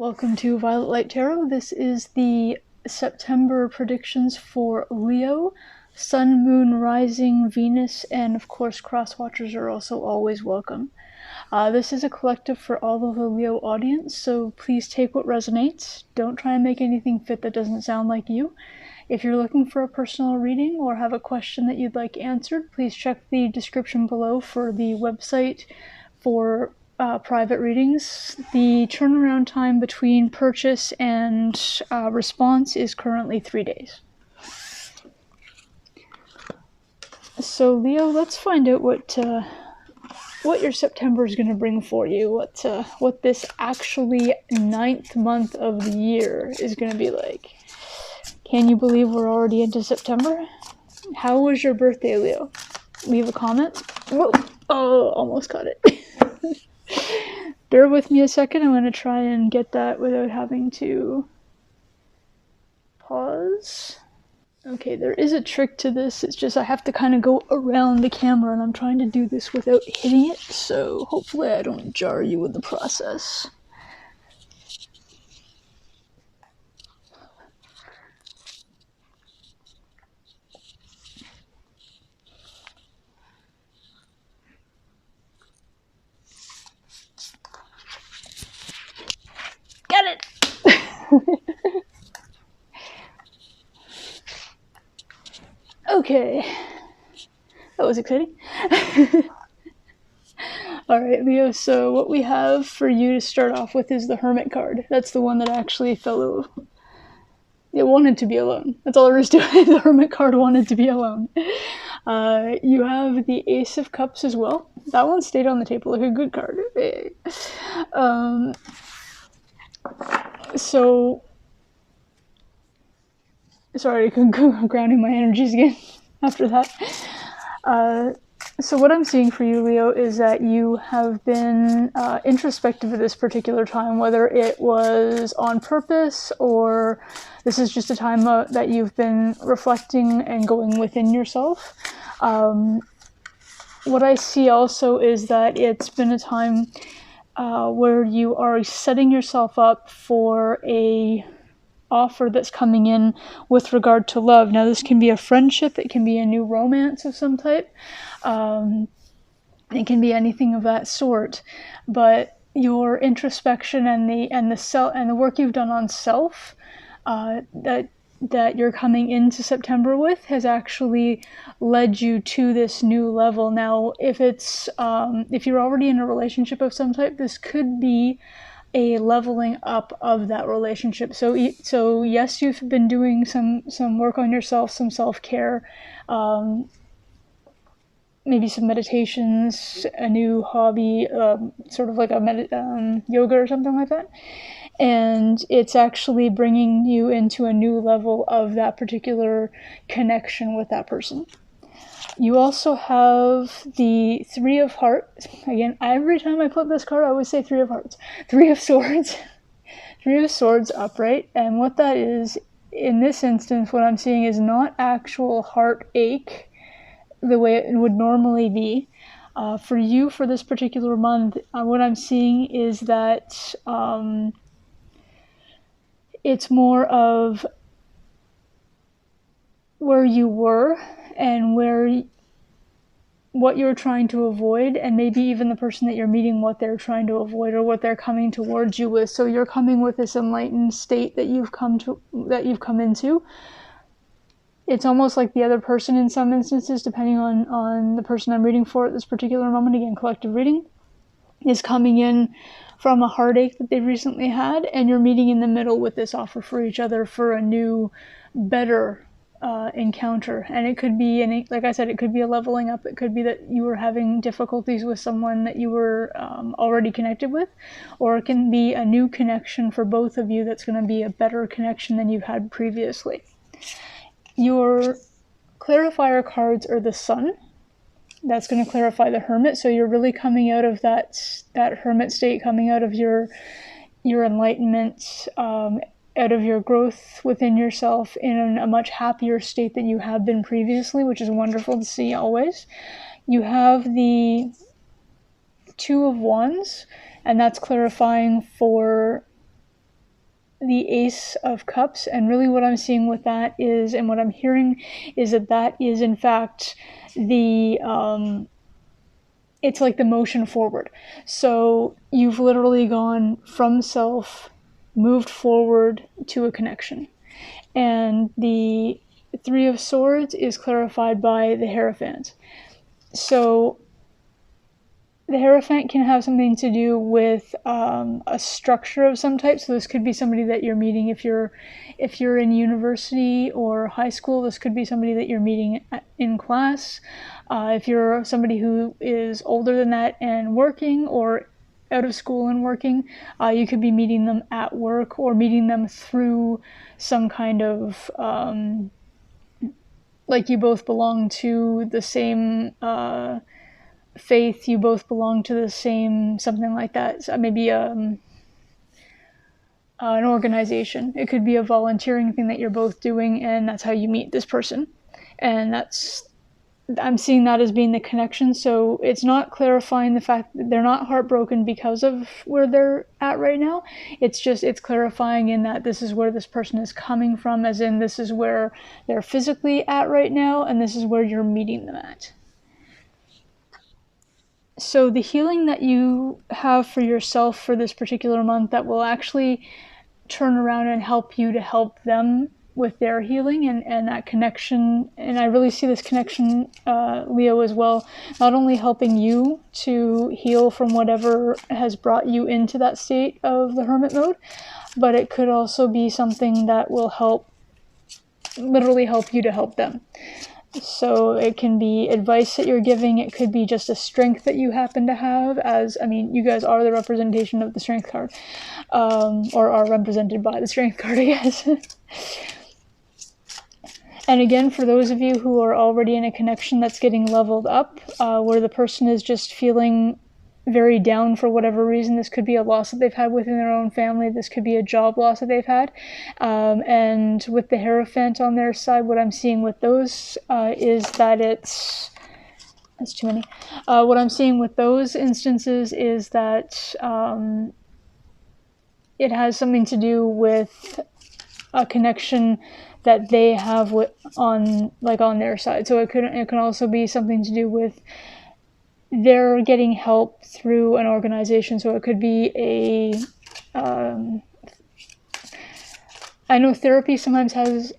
Welcome to Violet Light Tarot. This is the September predictions for Leo. Sun, Moon, Rising, Venus, and of course cross-watchers are also always welcome. This is a collective for all of the Leo audience, so please take what resonates. Don't try and make anything fit that doesn't sound like you. If you're looking for a personal reading or have a question that you'd like answered, please check the description below for the website for private readings. The turnaround time between purchase and response is currently 3 days. So Leo, let's find out what your September is going to bring for you. What this actually 9th month of the year is going to be like. Can you believe we're already into September? How was your birthday, Leo? Leave a comment. Whoa! Oh, almost got it. Bear with me a second. I'm going to try and get that without having to pause. Okay, there is a trick to this. It's just I have to kind of go around the camera, and I'm trying to do this without hitting it, so hopefully I don't jar you with the process. Got it! Okay. That was exciting. Alright, Leo, so what we have for you to start off with is the Hermit card. That's the one that actually fell. It wanted to be alone. That's all there is to it. The Hermit card wanted to be alone. You have the Ace of Cups as well. That one stayed on the table like a good card. So, sorry, I'm grounding my energies again after that. So what I'm seeing for you, Leo, is that you have been introspective at this particular time, whether it was on purpose or this is just a time that you've been reflecting and going within yourself. What I see also is that it's been a time where you are setting yourself up for a offer that's coming in with regard to love. Now this can be a friendship, it can be a new romance of some type, it can be anything of that sort, but your introspection and the work you've done on self that you're coming into September with has actually led you to this new level. Now if you're already in a relationship of some type, this could be a leveling up of that relationship. So yes, you've been doing some work on yourself, some self-care, maybe some meditations, a new hobby, sort of like a yoga or something like that. And it's actually bringing you into a new level of that particular connection with that person. You also have the Three of Hearts. Again, every time I put this card, I always say Three of Hearts. Three of Swords. Three of Swords upright. And what that is, in this instance, what I'm seeing is not actual heartache the way it would normally be. For you, for this particular month, what I'm seeing is that it's more of where you were and what you're trying to avoid, and maybe even the person that you're meeting, what they're trying to avoid or what they're coming towards you with. So you're coming with this enlightened state that you've come into. It's almost like the other person in some instances, depending on the person I'm reading for at this particular moment, again, collective reading, is coming in from a heartache that they recently had, and you're meeting in the middle with this offer for each other for a new, better encounter. And it could be, like I said, it could be a leveling up. It could be that you were having difficulties with someone that you were already connected with, or it can be a new connection for both of you that's going to be a better connection than you've had previously. Your clarifier cards are the Sun. That's going to clarify the Hermit. So you're really coming out of that Hermit state, coming out of your enlightenment, out of your growth within yourself in a much happier state than you have been previously, which is wonderful to see always. You have the Two of Wands, and that's clarifying for the Ace of Cups, and really what I'm seeing with that is, and what I'm hearing is that is in fact the it's like the motion forward. So you've literally gone from self, moved forward to a connection. And the Three of Swords is clarified by the Hierophant. So the Hierophant can have something to do with a structure of some type. So this could be somebody that you're meeting if you're in university or high school. This could be somebody that you're meeting in class. If you're somebody who is older than that and working, or out of school and working, you could be meeting them at work, or meeting them through some kind of like you both belong to the same faith, you both belong to the same something like that. So maybe an organization. It could be a volunteering thing that you're both doing, and that's how you meet this person. And I'm seeing that as being the connection. So it's not clarifying the fact that they're not heartbroken because of where they're at right now. It's clarifying in that this is where this person is coming from, as in this is where they're physically at right now, and this is where you're meeting them at. So the healing that you have for yourself for this particular month that will actually turn around and help you to help them with their healing and that connection. And I really see this connection, Leo, as well, not only helping you to heal from whatever has brought you into that state of the hermit mode, but it could also be something that will literally help you to help them. So it can be advice that you're giving. It could be just a strength that you happen to have, you guys are the representation of the strength card, or are represented by the strength card, I guess. And again, for those of you who are already in a connection that's getting leveled up, where the person is just feeling very down for whatever reason. This could be a loss that they've had within their own family. This could be a job loss that they've had. And with the Hierophant on their side, what I'm seeing with those is that that's too many. What I'm seeing with those instances is that it has something to do with a connection that they have on their side. So it can also be something to do with they're getting help through an organization. So it could be I know therapy sometimes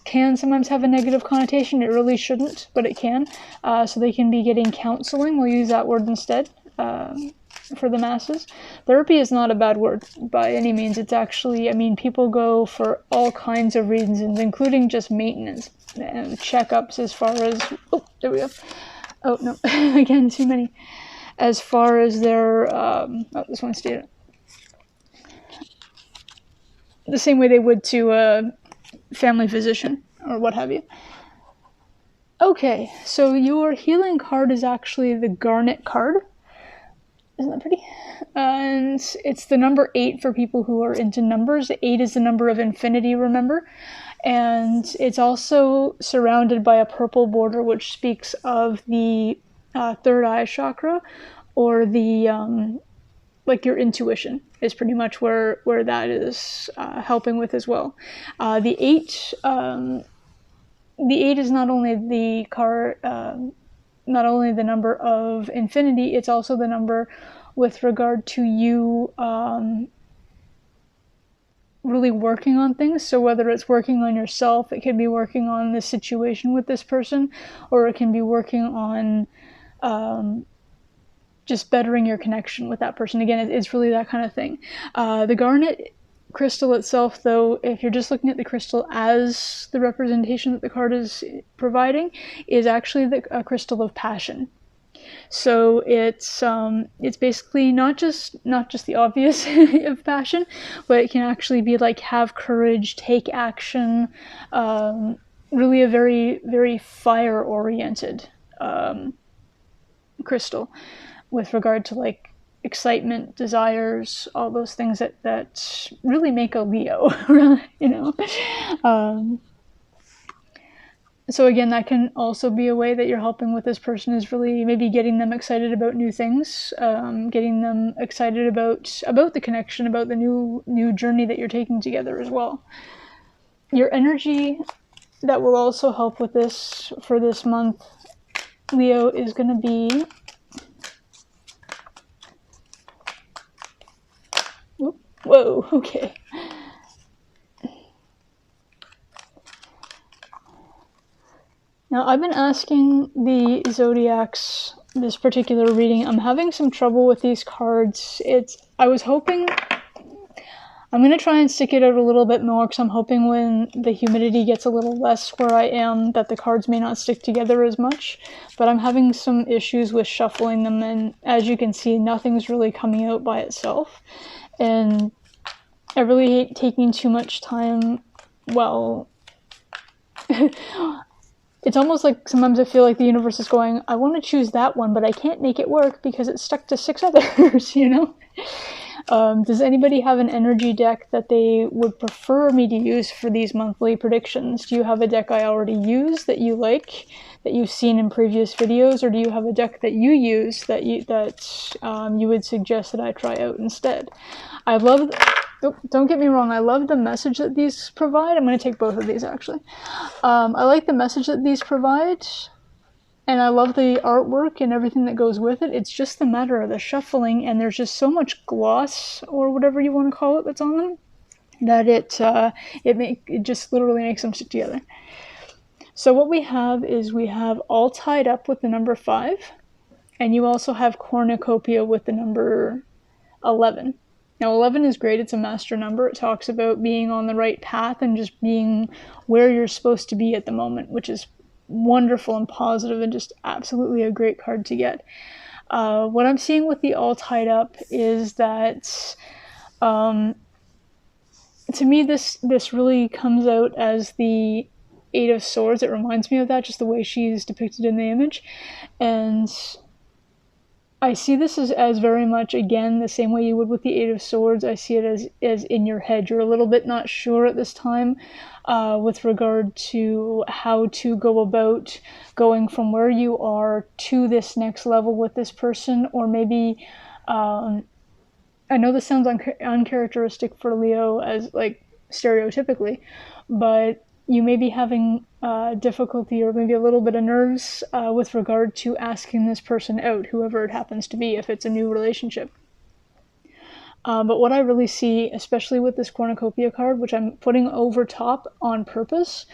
can sometimes have a negative connotation. It really shouldn't, but it can. So they can be getting counseling. We'll use that word instead for the masses. Therapy is not a bad word by any means. It's actually, people go for all kinds of reasons, including just maintenance and checkups as far as, oh, there we go. Oh, no, again, too many. As far as their, this one stayed. The same way they would to a family physician or what have you. Okay, so your healing card is actually the Garnet card. Isn't that pretty? And it's the number 8 for people who are into numbers. 8 is the number of infinity, remember? And it's also surrounded by a purple border, which speaks of the third eye chakra, or the your intuition is pretty much where that is helping with as well. The 8 is not only the card, not only the number of infinity, it's also the number with regard to you really working on things. So whether it's working on yourself, it can be working on the situation with this person, or it can be working on just bettering your connection with that person. Again, it's really that kind of thing. The Garnet crystal itself, though, if you're just looking at the crystal as the representation that the card is providing, is actually a crystal of passion. So it's basically not just the obvious of passion, but it can actually be like have courage, take action, really a very, very fire-oriented crystal with regard to like excitement, desires, all those things that really make a Leo, you know. So again, that can also be a way that you're helping with this person, is really maybe getting them excited about new things, getting them excited about the connection, about the new journey that you're taking together as well. Your energy that will also help with this for this month, Leo, is going to be... Whoa, okay. Now, I've been asking the zodiacs this particular reading. I'm having some trouble with these cards. I was hoping... I'm going to try and stick it out a little bit more, because I'm hoping when the humidity gets a little less where I am, that the cards may not stick together as much. But I'm having some issues with shuffling them, and as you can see, nothing's really coming out by itself. And I really hate taking too much time. Well, it's almost like sometimes I feel like the universe is going, I want to choose that one, but I can't make it work because it's stuck to 6 others, you know? Does anybody have an energy deck that they would prefer me to use for these monthly predictions? Do you have a deck I already use that you like, that you've seen in previous videos, or do you have a deck that you use that you would suggest that I try out instead? I love... don't get me wrong, I love the message that these provide. I'm going to take both of these, actually. I like the message that these provide, and I love the artwork and everything that goes with it. It's just the matter of the shuffling, and there's just so much gloss, or whatever you want to call it, that's on them, that it just literally makes them stick together. So what we have is we have All Tied Up with the number 5, and you also have Cornucopia with the number 11. Now, 11 is great. It's a master number. It talks about being on the right path and just being where you're supposed to be at the moment, which is wonderful and positive and just absolutely a great card to get. What I'm seeing with the All Tied Up is that, to me, this really comes out as the 8 of Swords. It reminds me of that, just the way she's depicted in the image. And I see this as very much, again, the same way you would with the 8 of Swords. I see it as in your head. You're a little bit not sure at this time with regard to how to go about going from where you are to this next level with this person, or maybe, I know this sounds uncharacteristic for Leo as, like, stereotypically, but you may be having difficulty or maybe a little bit of nerves with regard to asking this person out, whoever it happens to be, if it's a new relationship. But what I really see, especially with this Cornucopia card, which I'm putting over top on purpose,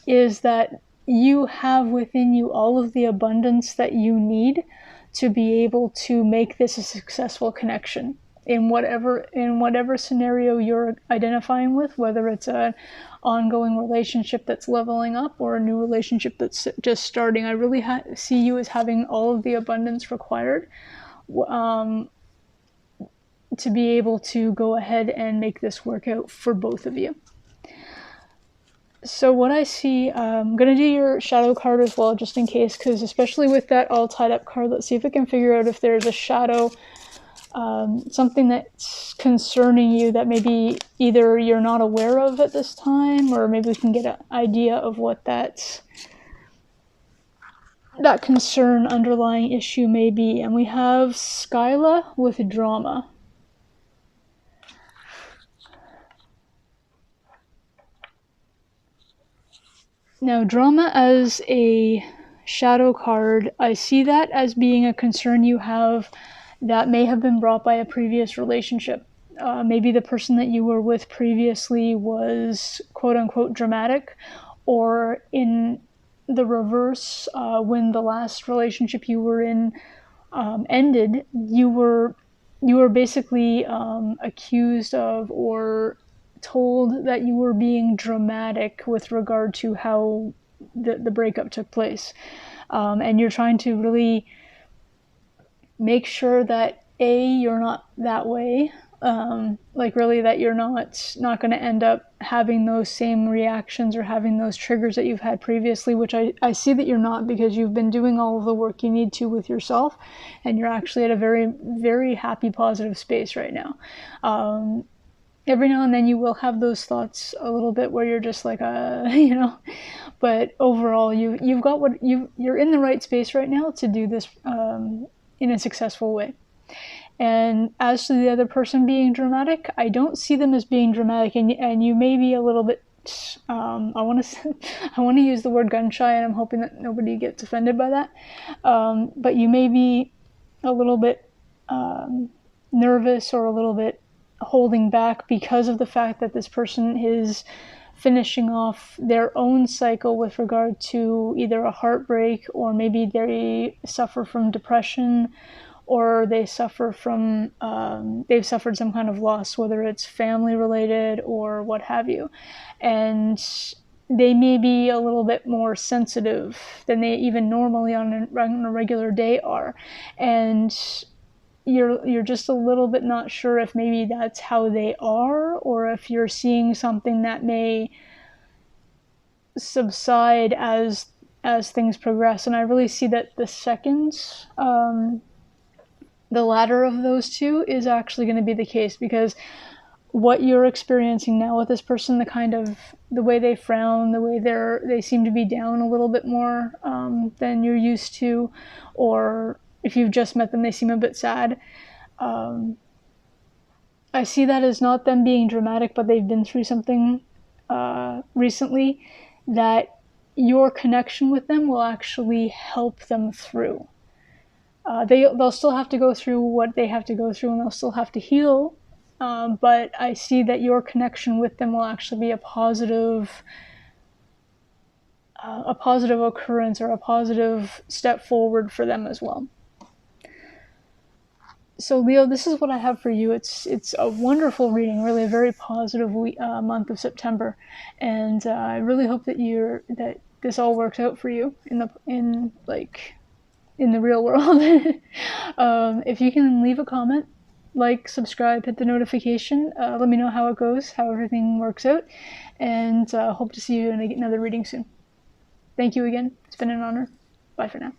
is that you have within you all of the abundance that you need to be able to make this a successful connection in whatever scenario you're identifying with, whether it's an ongoing relationship that's leveling up or a new relationship that's just starting. I really see you as having all of the abundance required to be able to go ahead and make this work out for both of you. So what I see, I'm going to do your shadow card as well, just in case, because especially with that All Tied Up card, let's see if we can figure out if there's a shadow, something that's concerning you that maybe either you're not aware of at this time, or maybe we can get an idea of what that concern, underlying issue may be. And we have Skyla with drama. Now, drama as a shadow card, I see that as being a concern you have that may have been brought by a previous relationship. Maybe the person that you were with previously was quote-unquote dramatic, or in the reverse, when the last relationship you were in ended, you were basically accused of or told that you were being dramatic with regard to how the breakup took place. And you're trying to really make sure that you're not that way, like really that you're not going to end up having those same reactions or having those triggers that you've had previously, which I see that you're not, because you've been doing all of the work you need to with yourself, and you're actually at a very, very happy, positive space right now. Every now and then you will have those thoughts a little bit where you're just like, but overall, you've got what you're in the right space right now to do this in a successful way. And as to the other person being dramatic, I don't see them as being dramatic, and you may be a little bit. I want to use the word gun shy, and I'm hoping that nobody gets offended by that. But you may be a little bit nervous or a little bit holding back because of the fact that this person is finishing off their own cycle with regard to either a heartbreak, or maybe they suffer from depression, or they suffer from they've suffered some kind of loss, whether it's family related or what have you, and they may be a little bit more sensitive than they even normally on a regular day are, and you're just a little bit not sure if maybe that's how they are, or if you're seeing something that may subside as things progress. And I really see that the second, the latter of those two is actually going to be the case, because what you're experiencing now with this person, the way they frown, the way they seem to be down a little bit more than you're used to, or if you've just met them, they seem a bit sad. I see that as not them being dramatic, but they've been through something recently that your connection with them will actually help them through. They'll still have to go through what they have to go through, and they'll still have to heal. But I see that your connection with them will actually be a positive occurrence, or a positive step forward for them as well. So Leo, this is what I have for you. It's a wonderful reading, really a very positive month of September, and I really hope that this all works out for you in the real world. If you can leave a comment, like, subscribe, hit the notification, let me know how it goes, how everything works out, and hope to see you in another reading soon. Thank you again. It's been an honor. Bye for now.